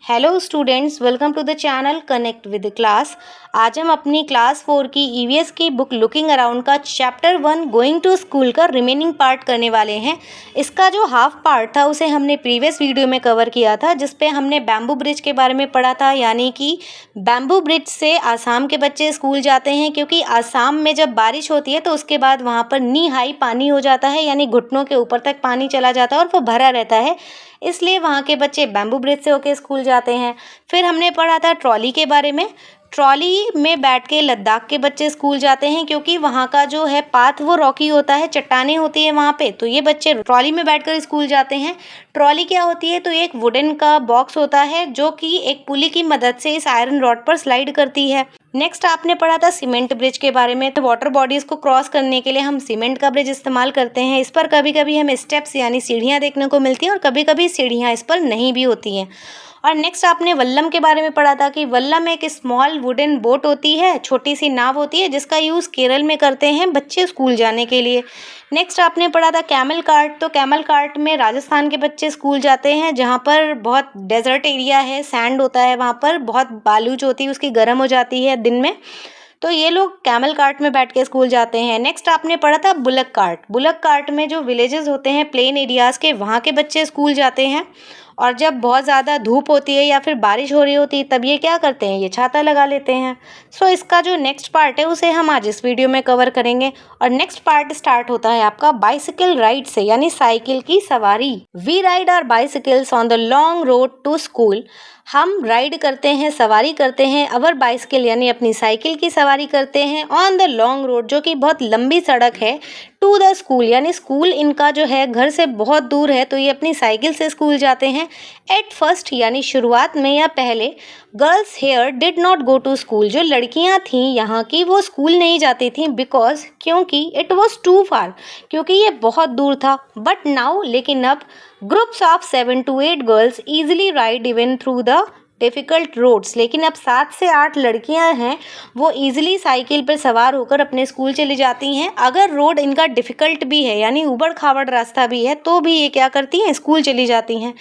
Hello students, welcome to the channel connect with class. आज हम अपनी क्लास 4 की ईवीएस की बुक लुकिंग अराउंड का चैप्टर 1 गोइंग टू स्कूल का रिमेनिंग पार्ट करने वाले हैं। इसका जो हाफ पार्ट था उसे हमने प्रीवियस वीडियो में कवर किया था, जिस पे हमने बैम्बू ब्रिज के बारे में पढ़ा था। यानी कि बैम्बू ब्रिज से आसाम के बच्चे स्कूल जाते हैं, क्योंकि आसाम में जब बारिश होती है तो उसके बाद वहाँ पर नी हाई पानी हो जाता है, यानी घुटनों के ऊपर तक पानी चला जाता है और वो भरा रहता है, इसलिए वहाँ के बच्चे बैम्बू ब्रिज से होके स्कूल जाते हैं। फिर हमने पढ़ा था ट्रॉली के बारे में। ट्रॉली में बैठ के लद्दाख के बच्चे स्कूल जाते हैं, क्योंकि वहाँ का जो है पाथ वो रॉकी होता है, चट्टानें होती है वहाँ पे, तो ये बच्चे ट्रॉली में बैठकर स्कूल जाते हैं। ट्रॉली क्या होती है? तो एक वुडन का बॉक्स होता है जो कि एक पुली की मदद से इस आयरन रॉड पर स्लाइड करती है। नेक्स्ट आपने पढ़ा था सीमेंट ब्रिज के बारे में। तो वाटर बॉडीज को क्रॉस करने के लिए हम सीमेंट का ब्रिज इस्तेमाल करते हैं। इस पर कभी कभी हमें स्टेप्स यानी सीढ़ियाँ देखने को मिलती हैं और कभी कभी सीढ़ियाँ इस पर नहीं भी होती हैं। और नेक्स्ट आपने वल्लम के बारे में पढ़ा था कि वल्लम एक स्मॉल वुडन बोट होती है, छोटी सी नाव होती है, जिसका यूज़ केरल में करते हैं बच्चे स्कूल जाने के लिए। नेक्स्ट आपने पढ़ा था कैमल कार्ट। तो कैमल कार्ट में राजस्थान के बच्चे स्कूल जाते हैं, जहाँ पर बहुत डेजर्ट एरिया है, सैंड होता है, वहाँ पर बहुत बालू जो होती है उसकी गर्म हो जाती है दिन में, तो ये लोग कैमल कार्ट में बैठ के स्कूल जाते हैं। नेक्स्ट आपने पढ़ा था बुलक कार्ट। बुलक कार्ट में जो विलेजेस होते हैं प्लेन एरियाज़ के, वहाँ के बच्चे स्कूल जाते हैं। और जब बहुत ज़्यादा धूप होती है या फिर बारिश हो रही होती है तब ये क्या करते हैं, ये छाता लगा लेते हैं। सो इसका जो नेक्स्ट पार्ट है उसे हम आज इस वीडियो में कवर करेंगे। और नेक्स्ट पार्ट स्टार्ट होता है आपका बाइसिकल राइड से, यानी साइकिल की सवारी। We ride our bicycles on the long road to school. हम राइड करते हैं, सवारी करते हैं, अवर बाइसिकल यानी अपनी साइकिल की सवारी करते हैं, ऑन द लॉन्ग रोड जो कि बहुत लंबी सड़क है, टू द स्कूल यानी स्कूल इनका जो है घर से बहुत दूर है, तो ये अपनी साइकिल से स्कूल जाते हैं। एट फर्स्ट यानी शुरुआत में या पहले, girls here did not go to school. जो लड़कियां थीं यहाँ की वो स्कूल नहीं जाती थीं, बिकॉज क्योंकि इट वॉज टू फार, क्योंकि ये बहुत दूर था। बट नाउ लेकिन अब groups of 7 to 8 girls easily ride even through the difficult roads. लेकिन अब 7 से 8 लड़कियां हैं, वो ईजिली साइकिल पर सवार होकर अपने स्कूल चली जाती हैं। अगर रोड इनका डिफ़िकल्ट भी है यानी उबड़ खाबड़ रास्ता भी है, तो भी ये क्या करती हैं, स्कूल चली जाती हैं।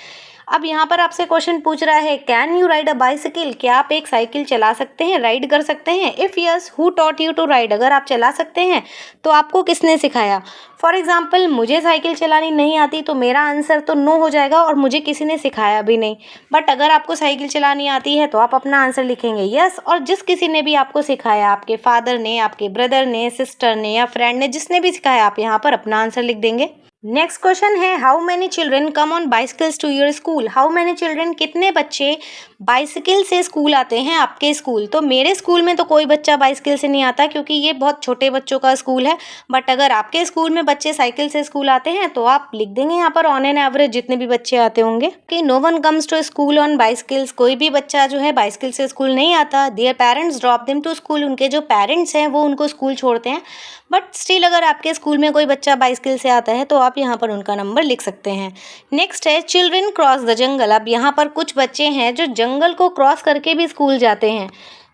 अब यहाँ पर आपसे क्वेश्चन पूछ रहा है, can you ride a bicycle? क्या आप एक साइकिल चला सकते हैं, राइड कर सकते हैं? If yes, who taught you to ride? अगर आप चला सकते हैं तो आपको किसने सिखाया? फॉर एग्जाम्पल, मुझे साइकिल चलानी नहीं आती तो मेरा आंसर तो नो हो जाएगा और मुझे किसी ने सिखाया भी नहीं। बट अगर आपको साइकिल चलानी आती है तो आप अपना आंसर लिखेंगे यस, और जिस किसी ने भी आपको सिखाया, आपके फादर ने, आपके ब्रदर ने, सिस्टर ने या फ्रेंड ने, जिसने भी सिखाया, आप यहाँ पर अपना आंसर लिख देंगे। नेक्स्ट क्वेश्चन है, how many children come on bicycles to your school? How many children, कितने बच्चे बाइसिकल से स्कूल आते हैं आपके स्कूल? तो मेरे स्कूल में तो कोई बच्चा बाइसिकल से नहीं आता, क्योंकि ये बहुत छोटे बच्चों का स्कूल है। बट अगर आपके स्कूल में बच्चे साइकिल से स्कूल आते हैं तो आप लिख देंगे यहाँ पर ऑन एन एवरेज जितने भी बच्चे आते होंगे। कि no one comes to school on bicycles. कोई भी बच्चा जो है बाइसिकल से स्कूल नहीं आता। Their parents drop them to school. उनके जो पेरेंट्स हैं वो उनको स्कूल छोड़ते हैं। बट स्टिल अगर आपके स्कूल में कोई बच्चा बाइसिकल से आता है तो आप यहाँ पर उनका नंबर लिख सकते हैं। नेक्स्ट है, चिल्ड्रेन क्रॉस द जंगल। अब यहाँ पर कुछ बच्चे हैं जो जंगल को क्रॉस करके भी स्कूल जाते हैं।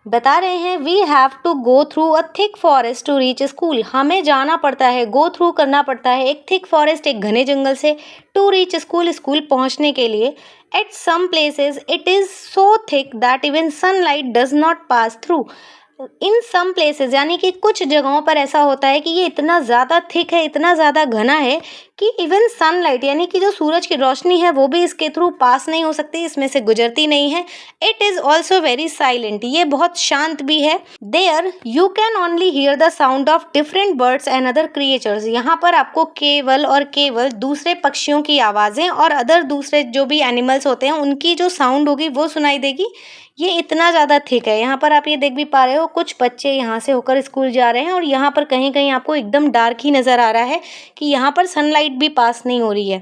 बता रहे हैं, we have to go through a thick forest to reach school. हमें जाना पड़ता है, गो थ्रू करना पड़ता है एक थिक फॉरेस्ट, एक घने जंगल से, टू रीच स्कूल, स्कूल पहुँचने के लिए। At some places it is so thick that even sunlight does not pass through. In some places यानी कि कुछ जगहों पर ऐसा होता है कि ये इतना ज़्यादा थिक है, इतना ज़्यादा घना है कि इवन सनलाइट यानी कि जो सूरज की रोशनी है वो भी इसके थ्रू पास नहीं हो सकती, इसमें से गुजरती नहीं है। It is also very silent, ये बहुत शांत भी है। There you can only hear the sound of different birds and other creatures. यहाँ पर आपको केवल और केवल दूसरे पक्षियों की आवाज़ें और अदर दूसरे जो भी एनिमल्स होते हैं उनकी जो साउंड होगी वो सुनाई देगी। ये इतना ज़्यादा थिक है। यहाँ पर आप ये देख भी पा रहे हो, कुछ बच्चे यहाँ से होकर स्कूल जा रहे हैं और यहाँ पर कहीं कहीं आपको एकदम डार्क ही नज़र आ रहा है कि यहाँ पर सनलाइट भी पास नहीं हो रही है।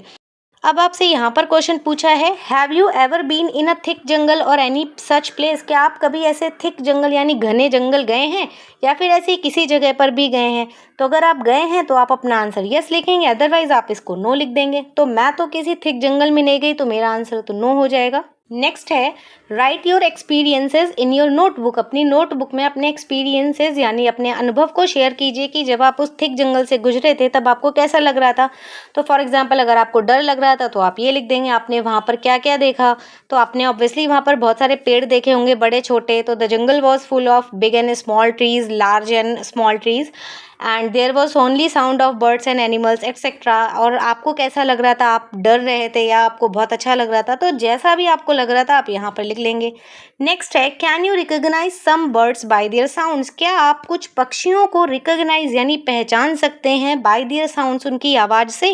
अब आपसे यहाँ पर क्वेश्चन पूछा है, have you ever been in a thick jungle और एनी सच प्लेस? क्या आप कभी ऐसे थिक जंगल यानी घने जंगल गए हैं या फिर ऐसे किसी जगह पर भी गए हैं? तो अगर आप गए हैं तो आप अपना आंसर यस लिखेंगे, अदरवाइज आप इसको नो लिख देंगे। तो मैं तो किसी थिक जंगल में नहीं गई, तो मेरा आंसर तो नो हो जाएगा। नेक्स्ट है right your experiences in your notebook. अपनी नोटबुक में अपने एक्सपीरियंसेस यानी अपने अनुभव को शेयर कीजिए कि जब आप उस थिक जंगल से गुजरे थे तब आपको कैसा लग रहा था। तो फॉर एग्जांपल अगर आपको डर लग रहा था तो आप ये लिख देंगे आपने वहाँ पर क्या क्या देखा। तो आपने ऑब्वियसली वहाँ पर बहुत सारे पेड़ देखे होंगे बड़े छोटे। तो the jungle was full of big and small trees, large and small trees, and there was only sound of birds and animals etcetera. और आपको कैसा लग रहा था, आप डर रहे थे या आपको बहुत अच्छा लग रहा था। तो जैसा भी आपको लग रहा था आप यहाँ पर लिख लेंगे। नेक्स्ट है can you recognise some birds by their sounds. क्या आप कुछ पक्षियों को रिकॉग्नाइज यानी पहचान सकते हैं बाय देयर साउंड्स, उनकी आवाज़ से।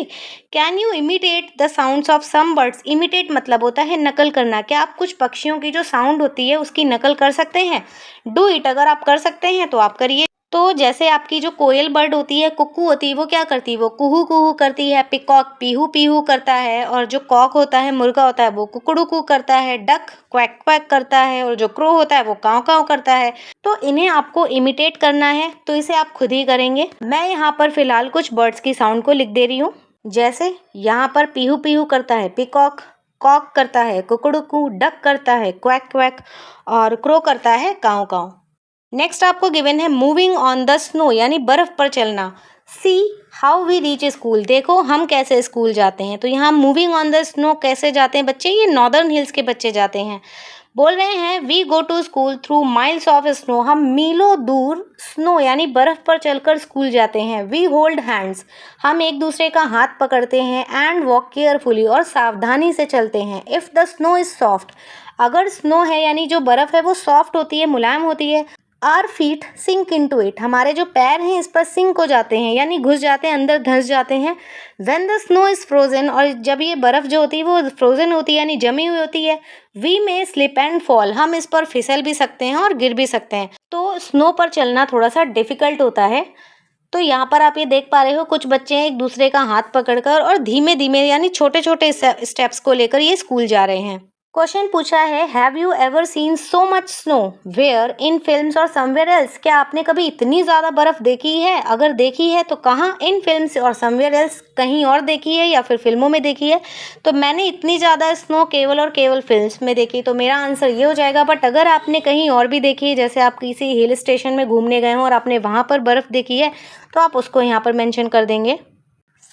Can you imitate the sounds of some birds. Imitate मतलब होता है नकल करना। क्या आप कुछ पक्षियों की जो साउंड होती है उसकी नकल कर सकते हैं। Do it. अगर आप कर सकते हैं तो आप करिए। तो जैसे आपकी जो कोयल बर्ड होती है, कुक्कू होती है, वो क्या करती है, वो कुहू कुहू करती है। पिकॉक पीहू पीहू करता है। और जो कॉक होता है, मुर्गा होता है, वो कुकड़ू कू करता है। डक क्वैक क्वैक करता है। और जो क्रो होता है वो काव काव करता है। तो इन्हें आपको इमिटेट करना है, तो इसे आप खुद ही करेंगे। मैं यहाँ पर फिलहाल कुछ बर्ड्स की साउंड को लिख दे रही हूँ। जैसे यहाँ पर पीहू पीहू करता है पिकॉक, कॉक करता है कुकड़ू कू, डक करता है क्वैक क्वैक, और क्रो करता है काव काव। नेक्स्ट आपको गिवन है मूविंग ऑन द स्नो यानी बर्फ पर चलना। See how we reach school. देखो हम कैसे स्कूल जाते हैं। तो यहाँ मूविंग ऑन द स्नो कैसे जाते हैं बच्चे, ये नॉर्दर्न हिल्स के बच्चे जाते हैं। बोल रहे हैं we go to school through miles of snow. हम मीलों दूर स्नो यानी बर्फ पर चलकर स्कूल जाते हैं। We hold hands. हम एक दूसरे का हाथ पकड़ते हैं। And walk carefully. और सावधानी से चलते हैं। If the snow is soft. अगर स्नो है यानी जो बर्फ़ है वो सॉफ्ट होती है, मुलायम होती है। Our feet sink into it. हमारे जो पैर हैं इस पर सिंक हो जाते हैं यानी घुस जाते हैं, अंदर धंस जाते हैं। When the snow is frozen. और जब ये बर्फ़ जो होती है वो फ्रोजन होती है यानी जमी हुई होती है। वी में स्लिप एंड फॉल। हम इस पर फिसल भी सकते हैं और गिर भी सकते हैं। तो स्नो पर चलना थोड़ा सा डिफ़िकल्ट होता है। तो यहाँ पर आप ये देख पा रहे हो कुछ बच्चे एक दूसरे का हाथ पकड़कर और धीमे धीमे यानी छोटे छोटे स्टेप्स को लेकर ये स्कूल जा रहे हैं। क्वेश्चन पूछा है have you ever seen so much snow where in films और समवेयर एल्स। क्या आपने कभी इतनी ज़्यादा बर्फ़ देखी है। अगर देखी है तो कहाँ, इन फिल्म्स और समवेयर एल्स, कहीं और देखी है या फिर फिल्मों में देखी है। तो मैंने इतनी ज़्यादा स्नो केवल और केवल फिल्म्स में देखी। तो मेरा आंसर ये हो जाएगा। बट अगर आपने कहीं और भी देखी है, जैसे आप किसी हिल स्टेशन में घूमने गए हों और आपने वहाँ पर बर्फ़ देखी है, तो आप उसको यहाँ पर मेंशन कर देंगे।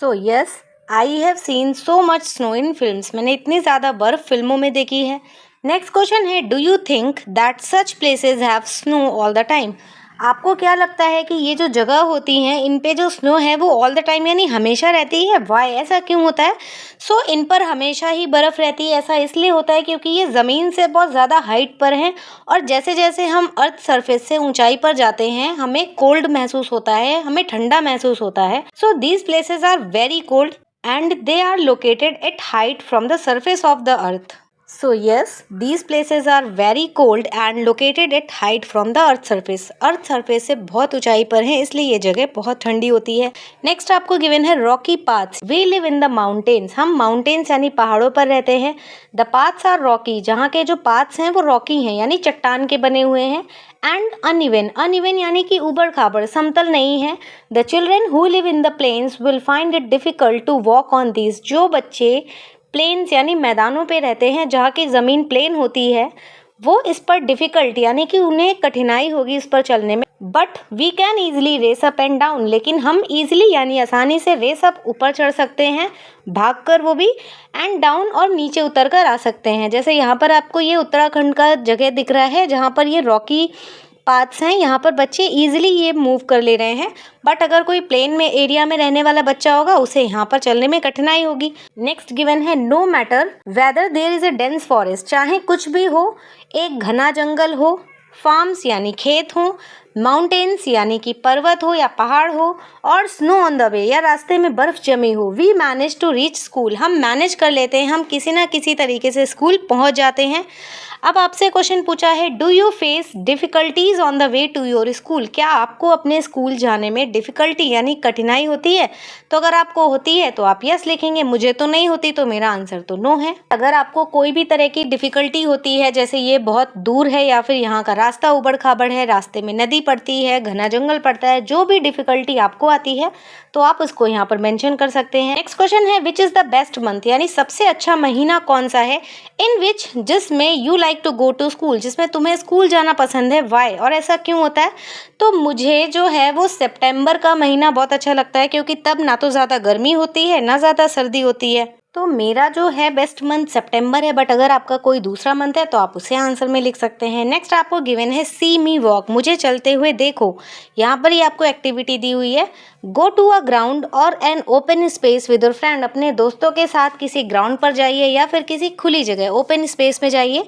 So yes I have seen so much snow in films. मैंने इतनी ज़्यादा बर्फ़ फिल्मों में देखी है। नेक्स्ट क्वेश्चन है do you think that such places have snow all the time. आपको क्या लगता है कि ये जो जगह होती हैं इन पे जो स्नो है वो ऑल द टाइम यानी हमेशा रहती है। वाई, ऐसा क्यों होता है। सो इन पर हमेशा ही बर्फ़ रहती है। ऐसा इसलिए होता है क्योंकि ये ज़मीन से बहुत ज़्यादा हाइट पर हैं और जैसे जैसे हम अर्थ सरफेस से ऊंचाई पर जाते हैं हमें कोल्ड महसूस होता है, हमें ठंडा महसूस होता है। So these places are very cold and they are located at height from the surface of the earth. So yes, these places are very cold and located at height from the earth surface. Earth surface से बहुत ऊंचाई पर है इसलिए ये जगह बहुत ठंडी होती है। नेक्स्ट आपको गिवन है rocky paths. We live in the mountains. हम माउंटेन्स यानी पहाड़ों पर रहते हैं। The paths are rocky. जहाँ के जो पाथ्स हैं वो रॉकी हैं यानी चट्टान के बने हुए हैं। एंड अनइवन, अनइवन यानी कि ऊबड़ खाबड़, समतल नहीं है। The children who live in the plains will find it difficult to walk on these. जो बच्चे प्लेन्स यानी मैदानों पे रहते हैं जहाँ की ज़मीन प्लेन होती है वो इस पर डिफ़िकल्ट यानी कि उन्हें कठिनाई होगी इस पर चलने में। But we can easily race up and down. लेकिन हम ईजिली यानी आसानी से रेस अप ऊपर चढ़ सकते हैं, भागकर वो भी, एंड डाउन और नीचे उतर कर आ सकते हैं। जैसे यहाँ पर आपको ये उत्तराखंड का जगह दिख रहा है जहाँ पर ये रॉकी पाथ्स हैं। यहाँ पर बच्चे इजीली ये मूव कर ले रहे हैं। बट अगर कोई प्लेन में एरिया में रहने वाला बच्चा होगा उसे यहाँ पर चलने में कठिनाई होगी। नेक्स्ट गिवन है no matter whether there is a dense forest. चाहे कुछ भी हो, एक घना जंगल हो, फार्म्स यानी खेत हो, माउंटेन्स यानी कि पर्वत हो या पहाड़ हो, और स्नो ऑन द वे या रास्ते में बर्फ जमी हो, we manage to reach school. हम मैनेज कर लेते हैं, हम किसी ना किसी तरीके से स्कूल पहुंच जाते हैं। अब आपसे क्वेश्चन पूछा है, do you face difficulties on the way to your school? क्या आपको अपने स्कूल जाने में डिफ़िकल्टी यानी कठिनाई होती है? तो अगर आपको होती है तो आप यस लिखेंगे, मुझे तो नहीं होती तो मेरा आंसर तो नो है। अगर आपको कोई भी तरह की डिफ़िकल्टी होती है, जैसे ये बहुत दूर है या फिर यहाँ का रास्ता उबड़-खाबड़ है, रास्ते में नदी पड़ती है, घना जंगल पड़ता है, जो भी डिफ़िकल्टी आपको आती है तो आप उसको यहाँ पर मेंशन कर सकते हैं। नेक्स्ट क्वेश्चन है, which is the best month? यानी सबसे अच्छा महीना कौन सा है? इन विच, जिसमें you like to go to school, जिसमें तुम्हें स्कूल जाना पसंद है। वाई, और ऐसा क्यों होता है? तो मुझे जो है वो सितंबर का महीना बहुत अच्छा लगता है, क्योंकि तब ना तो ज़्यादा गर्मी होती है ना ज़्यादा सर्दी होती है। तो मेरा जो है बेस्ट मंथ सितंबर है, बट अगर आपका कोई दूसरा मंथ है तो आप उसे आंसर में लिख सकते हैं। नेक्स्ट आपको गिवन है, सी मी वॉक, मुझे चलते हुए देखो। यहाँ पर ही आपको एक्टिविटी दी हुई है, गो टू अ ग्राउंड और an open space with your friend, अपने दोस्तों के साथ किसी ग्राउंड पर जाइए या फिर किसी खुली जगह ओपन स्पेस में जाइए।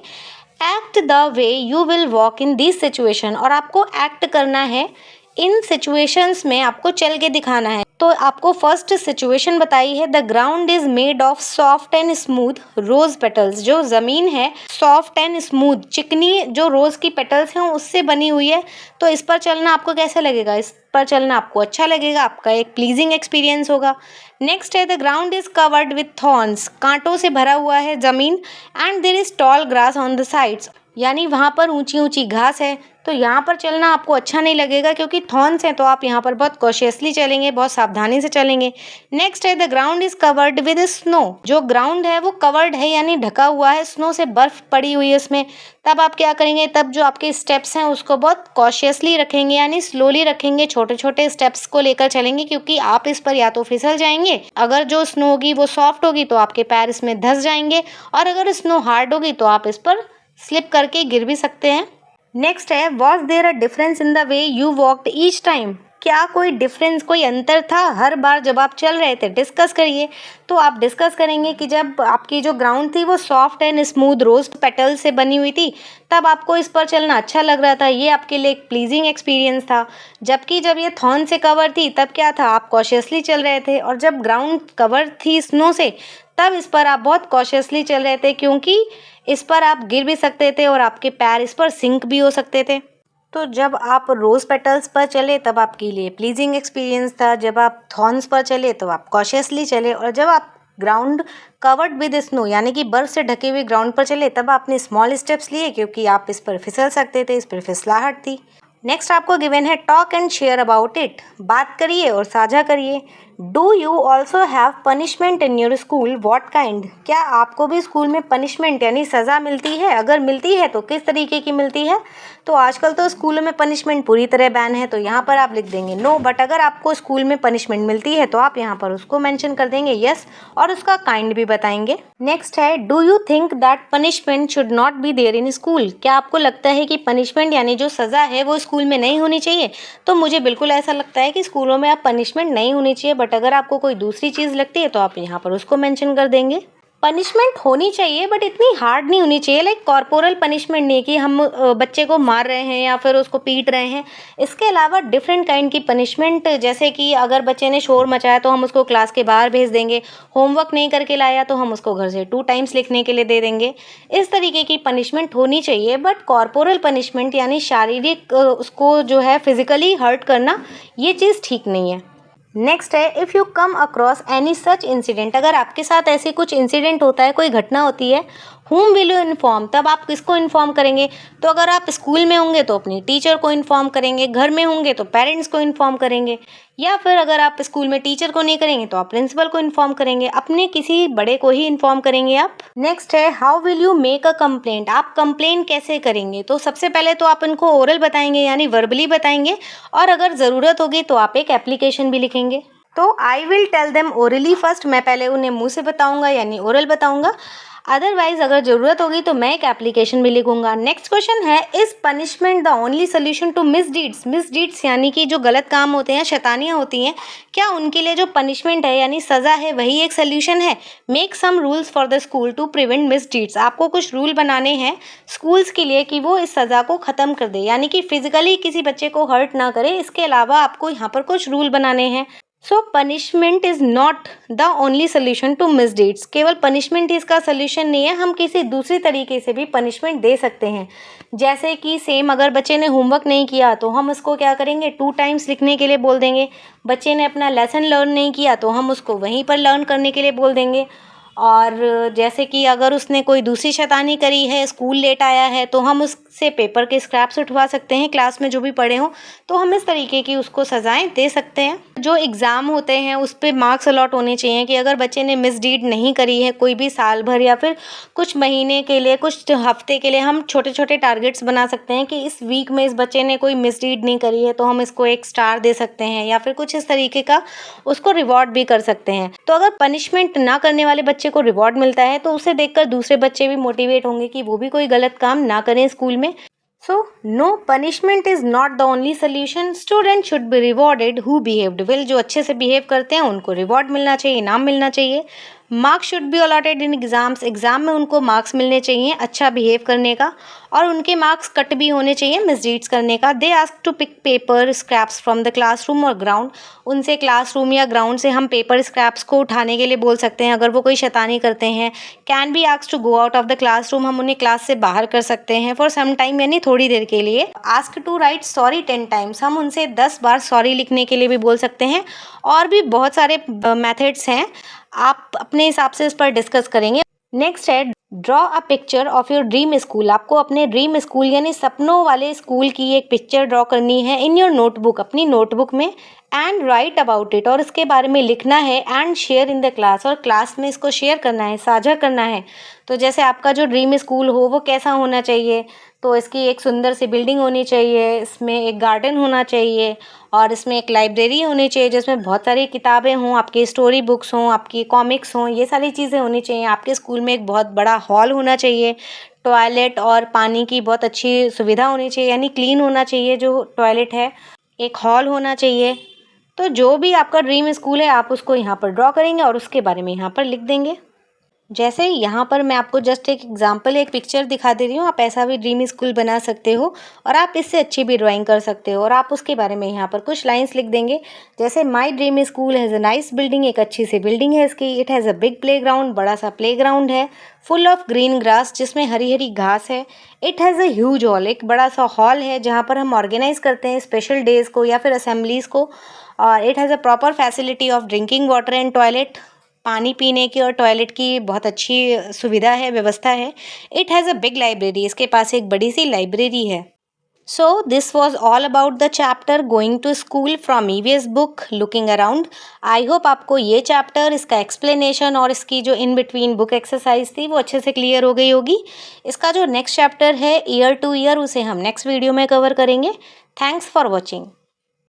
Act the way you will walk in this situation, और आपको एक्ट करना है इन सिचुएशंस में, आपको चल के दिखाना है। तो आपको फर्स्ट सिचुएशन बताई है, the ground is made of soft and smooth rose petals, जो ज़मीन है सॉफ्ट एंड स्मूथ, चिकनी जो रोज़ की पेटल्स हैं उससे बनी हुई है। तो इस पर चलना आपको कैसा लगेगा? इस पर चलना आपको अच्छा लगेगा, आपका एक प्लीजिंग एक्सपीरियंस होगा। नेक्स्ट है, the ground is covered with thorns, कांटों से भरा हुआ है ज़मीन, and there is tall grass on the sides, यानी वहाँ पर ऊंची ऊंची घास है। तो यहाँ पर चलना आपको अच्छा नहीं लगेगा क्योंकि थॉर्न्स हैं, तो आप यहाँ पर बहुत कॉशियसली चलेंगे, बहुत सावधानी से चलेंगे। नेक्स्ट है, the ground is covered with snow, जो ग्राउंड है वो कवर्ड है यानी ढका हुआ है स्नो से, बर्फ पड़ी हुई है उसमें। तब आप क्या करेंगे? तब जो आपके स्टेप्स हैं उसको बहुत कॉशियसली रखेंगे, यानी स्लोली रखेंगे, छोटे छोटे स्टेप्स को लेकर चलेंगे, क्योंकि आप इस पर या तो फिसल जाएंगे, अगर जो स्नो होगी वो सॉफ्ट होगी तो आपके पैर इसमें धंस जाएंगे, और अगर स्नो हार्ड होगी तो आप इस पर स्लिप करके गिर भी सकते हैं। नेक्स्ट है, was there a difference in the way you walked each time? क्या कोई डिफरेंस, कोई अंतर था हर बार जब आप चल रहे थे? डिस्कस करिए। तो आप डिस्कस करेंगे कि जब आपकी जो ग्राउंड थी वो soft and smooth rose petal से बनी हुई थी, तब आपको इस पर चलना अच्छा लग रहा था, ये आपके लिए एक प्लीजिंग एक्सपीरियंस था। जबकि जब ये थॉर्न से कवर थी तब क्या था? आप कॉशियसली चल रहे थे, और जब ग्राउंड कवर थी स्नो से तब इस पर आप बहुत कॉशियसली चल रहे थे, क्योंकि इस पर आप गिर भी सकते थे और आपके पैर इस पर सिंक भी हो सकते थे। तो जब आप रोज़ पेटल्स पर चले तब आपके लिए प्लीजिंग एक्सपीरियंस था, जब आप थॉर्न्स पर चले तो आप कॉशियसली चले, और जब आप ग्राउंड कवर्ड विद स्नो यानी कि बर्फ से ढके हुए ग्राउंड पर चले तब आपने स्मॉल स्टेप्स लिए, क्योंकि आप इस पर फिसल सकते थे, इस पर फिसलाहट थी। नेक्स्ट आपको गिवन है, talk and share about it, बात करिए और साझा करिए। Do you also have punishment in your school? What kind? क्या आपको भी स्कूल में पनिशमेंट यानी सज़ा मिलती है? अगर मिलती है तो किस तरीके की मिलती है? तो आजकल तो स्कूलों में पनिशमेंट पूरी तरह बैन है, तो यहाँ पर आप लिख देंगे नो, बट अगर आपको स्कूल में पनिशमेंट मिलती है तो आप यहाँ पर उसको मेंशन कर देंगे यस, और उसका काइंड भी बताएंगे। नेक्स्ट है, do you think that punishment should not be there in school? क्या आपको लगता है कि पनिशमेंट यानी जो सज़ा है वो स्कूल में नहीं होनी चाहिए? तो मुझे बिल्कुल ऐसा लगता है कि स्कूलों में आप पनिशमेंट नहीं होनी चाहिए, बट अगर आपको कोई दूसरी चीज़ लगती है तो आप यहाँ पर उसको मेंशन कर देंगे। पनिशमेंट होनी चाहिए बट इतनी हार्ड नहीं होनी चाहिए, लाइक कॉर्पोरल पनिशमेंट नहीं कि हम बच्चे को मार रहे हैं या फिर उसको पीट रहे हैं। इसके अलावा डिफरेंट काइंड की पनिशमेंट, जैसे कि अगर बच्चे ने शोर मचाया तो हम उसको क्लास के बाहर भेज देंगे, होमवर्क नहीं करके लाया तो हम उसको घर से 2 टाइम्स लिखने के लिए दे देंगे। इस तरीके की पनिशमेंट होनी चाहिए, बट कॉर्पोरल पनिशमेंट यानी शारीरिक उसको जो है फिजिकली हर्ट करना, ये चीज़ ठीक नहीं है। नेक्स्ट है, if you come across any such incident, अगर आपके साथ ऐसे कुछ इंसिडेंट होता है, कोई घटना होती है, whom will you inform? तब आप किसको इन्फॉर्म करेंगे? तो अगर आप स्कूल में होंगे तो अपनी टीचर को इन्फॉर्म करेंगे, घर में होंगे तो पेरेंट्स को इन्फॉर्म करेंगे, या फिर अगर आप स्कूल में टीचर को नहीं करेंगे तो आप प्रिंसिपल को इन्फॉर्म करेंगे, अपने किसी बड़े को ही इन्फॉर्म करेंगे आप। नेक्स्ट है, how will you make a complaint? आप कंप्लेन कैसे करेंगे? तो सबसे पहले तो आप इनको ओरल बताएंगे यानी वर्बली बताएंगे, और अगर ज़रूरत होगी तो आप एक एप्लीकेशन भी लिखेंगे। तो I will tell them orally first, मैं पहले उन्हें मुंह से बताऊंगा यानी ओरल बताऊंगा, अदरवाइज अगर ज़रूरत होगी तो मैं एक एप्लीकेशन भी लिखूंगा। नेक्स्ट क्वेश्चन है, is punishment the only solution to misdeeds? Misdeeds यानी कि जो गलत काम होते हैं, शैतानियाँ होती हैं, क्या उनके लिए जो पनिशमेंट है यानी सज़ा है वही एक सोल्यूशन है? Make some rules for the school to prevent misdeeds, आपको कुछ रूल बनाने हैं स्कूल्स के लिए कि वो इस सज़ा को ख़त्म कर दे, यानी कि फिजिकली किसी बच्चे को हर्ट ना करे। इसके अलावा आपको यहाँ पर कुछ रूल बनाने हैं। So punishment is not the only solution to misdeeds. केवल पनिशमेंट ही इसका सोल्यूशन नहीं है, हम किसी दूसरी तरीके से भी पनिशमेंट दे सकते हैं। जैसे कि सेम अगर बच्चे ने होमवर्क नहीं किया तो हम उसको क्या करेंगे, 2 टाइम्स लिखने के लिए बोल देंगे। बच्चे ने अपना लेसन लर्न नहीं किया तो हम उसको वहीं पर लर्न करने के लिए बोल देंगे। और जैसे कि अगर उसने कोई दूसरी शैतानी करी है, स्कूल लेट आया है, तो हम उससे पेपर के स्क्रैप्स उठवा सकते हैं, क्लास में जो भी पढ़े हों। तो हम इस तरीके की उसको सज़ाएं दे सकते हैं। जो एग्ज़ाम होते हैं उस पे मार्क्स अलॉट होने चाहिए कि अगर बच्चे ने मिसडीड नहीं करी है कोई भी साल भर या फिर कुछ महीने के लिए, कुछ हफ्ते के लिए, हम छोटे छोटे टारगेट्स बना सकते हैं कि इस वीक में इस बच्चे ने कोई मिसडीड नहीं करी है तो हम इसको 1 स्टार दे सकते हैं, या फिर कुछ इस तरीके का उसको रिवॉर्ड भी कर सकते हैं। तो अगर पनिशमेंट ना करने वाले बच्चे को रिवॉर्ड मिलता है तो उसे देखकर दूसरे बच्चे भी मोटिवेट होंगे कि वो भी कोई गलत काम ना करें स्कूल में। So, no punishment is not the only solution. Students should be rewarded who behaved well. जो अच्छे से बिहेव करते हैं उनको रिवॉर्ड मिलना चाहिए, इनाम मिलना चाहिए। Marks should be allotted in exams. Exam में उनको मार्क्स मिलने चाहिए अच्छा बिहेव करने का, और उनके मार्क्स कट भी होने चाहिए मिसडीड्स करने का। They ask to pick paper scraps from the classroom और ग्राउंड। उनसे क्लासरूम या ग्राउंड से हम पेपर स्क्रैप्स को उठाने के लिए बोल सकते हैं अगर वो कोई शैतानी करते हैं। Can be ask to go out of the classroom. हम उन्हें क्लास से बाहर कर सकते हैं फॉर सम टाइम, यानी थोड़ी देर के लिए। Ask to write sorry 10 times. हम उनसे 10 बार सॉरी लिखने के लिए भी बोल सकते हैं। और भी बहुत सारे मेथड्स हैं, आप अपने हिसाब से इस पर डिस्कस करेंगे। नेक्स्ट है draw a picture of your dream school. आपको अपने ड्रीम स्कूल यानी सपनों वाले स्कूल की एक पिक्चर ड्रॉ करनी है इन योर नोटबुक, अपनी नोटबुक में। एंड राइट अबाउट इट, और इसके बारे में लिखना है। And share in the class, और क्लास में इसको शेयर करना है, साझा करना है। तो जैसे आपका जो ड्रीम स्कूल हो वो कैसा होना चाहिए, तो इसकी एक सुंदर सी बिल्डिंग होनी चाहिए, इसमें एक गार्डन होना चाहिए, और इसमें एक लाइब्रेरी होनी चाहिए जिसमें बहुत सारी किताबें हों, आपकी स्टोरी बुक्स हों, आपकी कॉमिक्स हों, ये सारी चीज़ें होनी चाहिए। आपके स्कूल में एक बहुत बड़ा हॉल होना चाहिए, टॉयलेट और पानी की बहुत अच्छी सुविधा होनी चाहिए, यानी क्लीन होना चाहिए जो टॉयलेट है। एक हॉल होना चाहिए। तो जो भी आपका ड्रीम स्कूल है आप उसको यहाँ पर ड्रॉ करेंगे और उसके बारे में यहाँ पर लिख देंगे। जैसे यहाँ पर मैं आपको जस्ट एक एग्जांपल, एक पिक्चर दिखा दे रही हूँ। आप ऐसा भी ड्रीम स्कूल बना सकते हो और आप इससे अच्छी भी ड्राइंग कर सकते हो, और आप उसके बारे में यहाँ पर कुछ लाइंस लिख देंगे। जैसे my dream school has a nice building. एक अच्छी सी बिल्डिंग है इसकी। It has a big play ground. बड़ा सा प्ले ग्राउंड है। फुल ऑफ ग्रीन ग्रास, जिसमें हरी हरी घास है। It has a huge hall. एक बड़ा सा हॉल है जहाँ पर हम ऑर्गेनाइज करते हैं स्पेशल डेज को या फिर असेंबलीज को। और it has a proper facility of drinking water and toilet. पानी पीने की और टॉयलेट की बहुत अच्छी सुविधा है, व्यवस्था है। It has a big library. इसके पास एक बड़ी सी लाइब्रेरी है। So this was all about the chapter going to school from EVS book looking around. I hope आपको ये चैप्टर, इसका एक्सप्लेनेशन और इसकी जो इन बिटवीन बुक एक्सरसाइज थी वो अच्छे से क्लियर हो गई होगी। इसका जो नेक्स्ट चैप्टर है ईयर टू ईयर, उसे हम नेक्स्ट वीडियो में कवर करेंगे। Thanks for watching.